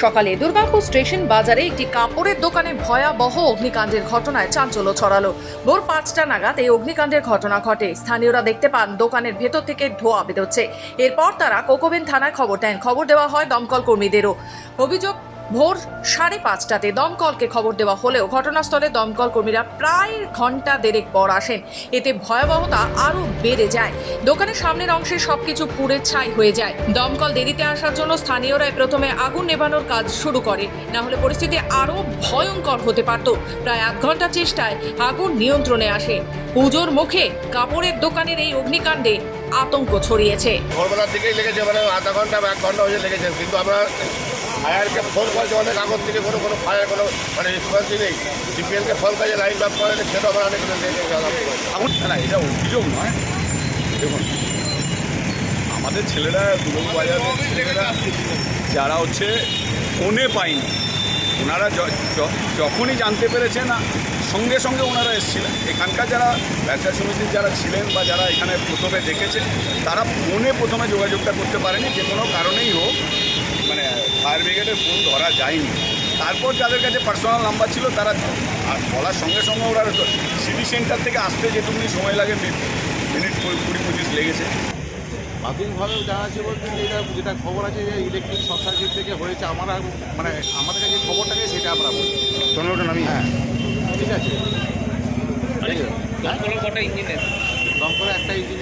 সকালে দুর্গাপুর স্টেশন বাজারে একটি কাপড়ের দোকানে ভয়াবহ অগ্নিকাণ্ডের ঘটনায় চাঞ্চল্য ছড়ালো। ভোর 5টা নাগাদ এই অগ্নিকাণ্ডের ঘটনা ঘটে। স্থানীয়রা দেখতে পান দোকানের ভেতর থেকে ধোঁয়া বেরোচ্ছে। এরপর তারা কোকোবেন থানায় খবর দেন। খবর দেওয়া হয় দমকল কর্মীদেরও। অভিযোগ, ভোর 5:30টাতে দমকলকে খবর দেওয়া হলেও ঘটনাস্থলে দমকল কর্মীরা প্রায় ঘন্টা দেড়েক পর আসেন। এতে ভয়াবহতা আরও বেড়ে যায়। দোকানের সামনের অংশে সবকিছু পুড়ে ছাই হয়ে যায়। দমকল দেরিতে আসার জন্য স্থানীয়রাই প্রথমে আগুন নেভানোর কাজ শুরু করে, না হলে পরিস্থিতি আরও ভয়ঙ্কর হতে পারত। প্রায় 8 ঘন্টা চেষ্টায় আগুন নিয়ন্ত্রণে আসে। পুজোর মুখে কাপড়ের দোকানের এই অগ্নিকাণ্ডে আতঙ্ক ছড়িয়েছে। ভোরবেলার দিকেই লেগেছে, মানে আধা ঘন্টা বা 1 ঘন্টা হয়ে লেগেছে, কিন্তু আমরা ফায়ারকে ফোন করেছি অনেক আগর থেকে, কোনো ফায়ার কোনো মানে রেসপন্সই নেই। সিপিএলকে ফোন কাজে লাইন বাপ করে সেটা আমরা অনেক আগুন না, এটা অভিযোগ নয়। দেখুন, আমাদের ছেলেরা দুর্গাবাজারের ছেলেরা যারা হচ্ছে ফোনে পায়নি, ওনারা যখনই জানতে পেরেছেন সঙ্গে সঙ্গে ওনারা এসেছিলেন। এখানকার যারা ব্যবসা সমিতির যারা ছিলেন বা যারা এখানে প্রথমে দেখেছেন, তারা ফোনে প্রথমে যোগাযোগটা করতে পারেনি, যে কোনো কারণেই হোক, মানে ফায়ার ব্রিগেডের ফোন ধরা যায়নি। তারপর যাদের কাছে পার্সোনাল নাম্বার ছিল তারা বলার সঙ্গে সঙ্গে ওরা সিটি সেন্টার থেকে আসতে যেটুকুনি সময় লাগে মিনিট 20-25 লেগেছে। প্রাথমিকভাবেও জানা আছে বলতে যেটা খবর আছে যে ইলেকট্রিক শর্ট সার্কিট থেকে হয়েছে। আমরা মানে আমাদের কাছে খবরটাকে সেটা আমরা বলি। সংগঠন আমি হ্যাঁ, ঠিক আছে। দমকলের কটা ইঞ্জিন? দমকলে একটা ইঞ্জিন।